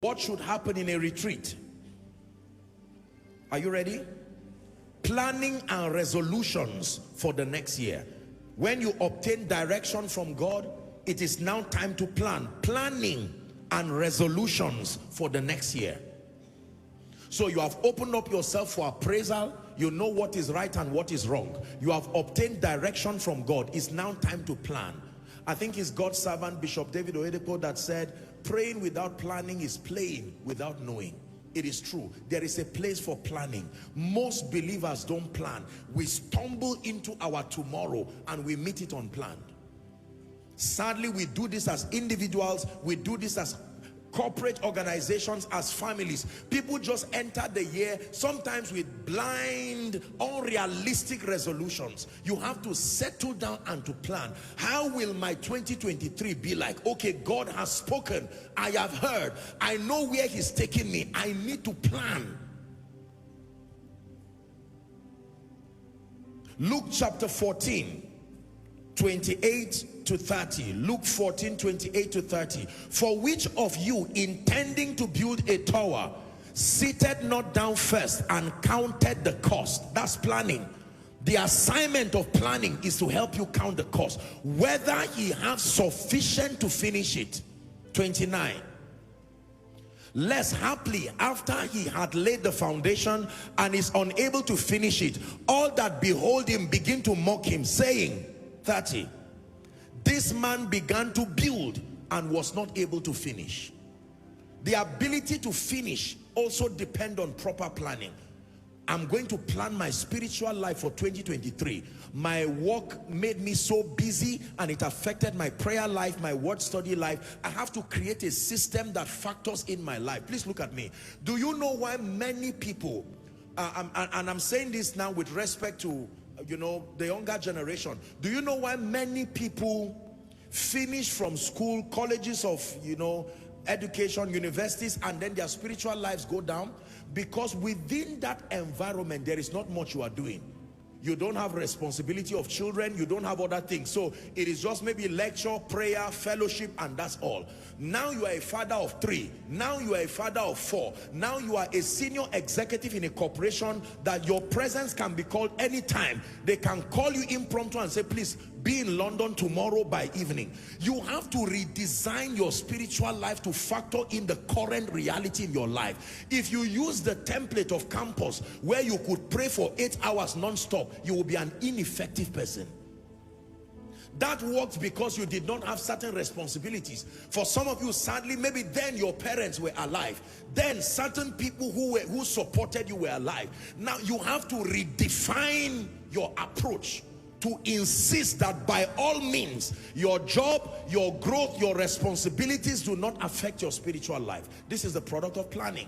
What should happen in a retreat? Are you ready? Planning and resolutions for the next year. When you obtain direction from God, it is now time to plan. Planning and resolutions for the next year. So you have opened up yourself for appraisal. You know what is right and what is wrong. You have obtained direction from God. It's now time to plan. I think it's God's servant Bishop David Oyedepo that said, praying without planning is playing without knowing. It is true. There is a place for planning. Most believers don't plan. We stumble into our tomorrow and we meet it unplanned. Sadly, we do this as individuals. We do this as corporate organizations, as families. People just enter the year sometimes with blind, unrealistic resolutions. You have to settle down and to plan. How will my 2023 be like? Okay, God has spoken. I have heard. I know where he's taking me. I need to plan. Luke chapter 14, 28 to 30. Luke 14, 28 to 30. For which of you, intending to build a tower, seated not down first and counted the cost? That's planning. The assignment of planning is to help you count the cost, whether he has sufficient to finish it. 29. Lest haply, after he had laid the foundation and is unable to finish it, all that behold him begin to mock him, saying, 30. This man began to build and was not able to finish. The ability to finish also depends on proper planning. I'm going to plan my spiritual life for 2023. My work made me so busy and it affected my prayer life, my word study life. I have to create a system that factors in my life. Please look at me. Do you know why many people, and I'm saying this now with respect to, you know, the younger generation. Do you know why many people finish from school, colleges of, you know, education, universities, and then their spiritual lives go down? Because within that environment, there is not much you are doing. You don't have responsibility of children. You don't have other things. So it is just maybe lecture, prayer, fellowship, and that's all. Now you are a father of 3. Now you are a father of 4. Now you are a senior executive in a corporation that your presence can be called anytime. They can call you impromptu and say, please be in London tomorrow by evening. You have to redesign your spiritual life to factor in the current reality in your life. If you use the template of campus where you could pray for 8 hours non-stop, you will be an ineffective person. That worked because you did not have certain responsibilities. For some of you, sadly, maybe then your parents were alive. Then certain people who supported you were alive. Now you have to redefine your approach to insist that by all means, your job, your growth, your responsibilities do not affect your spiritual life. This is the product of planning.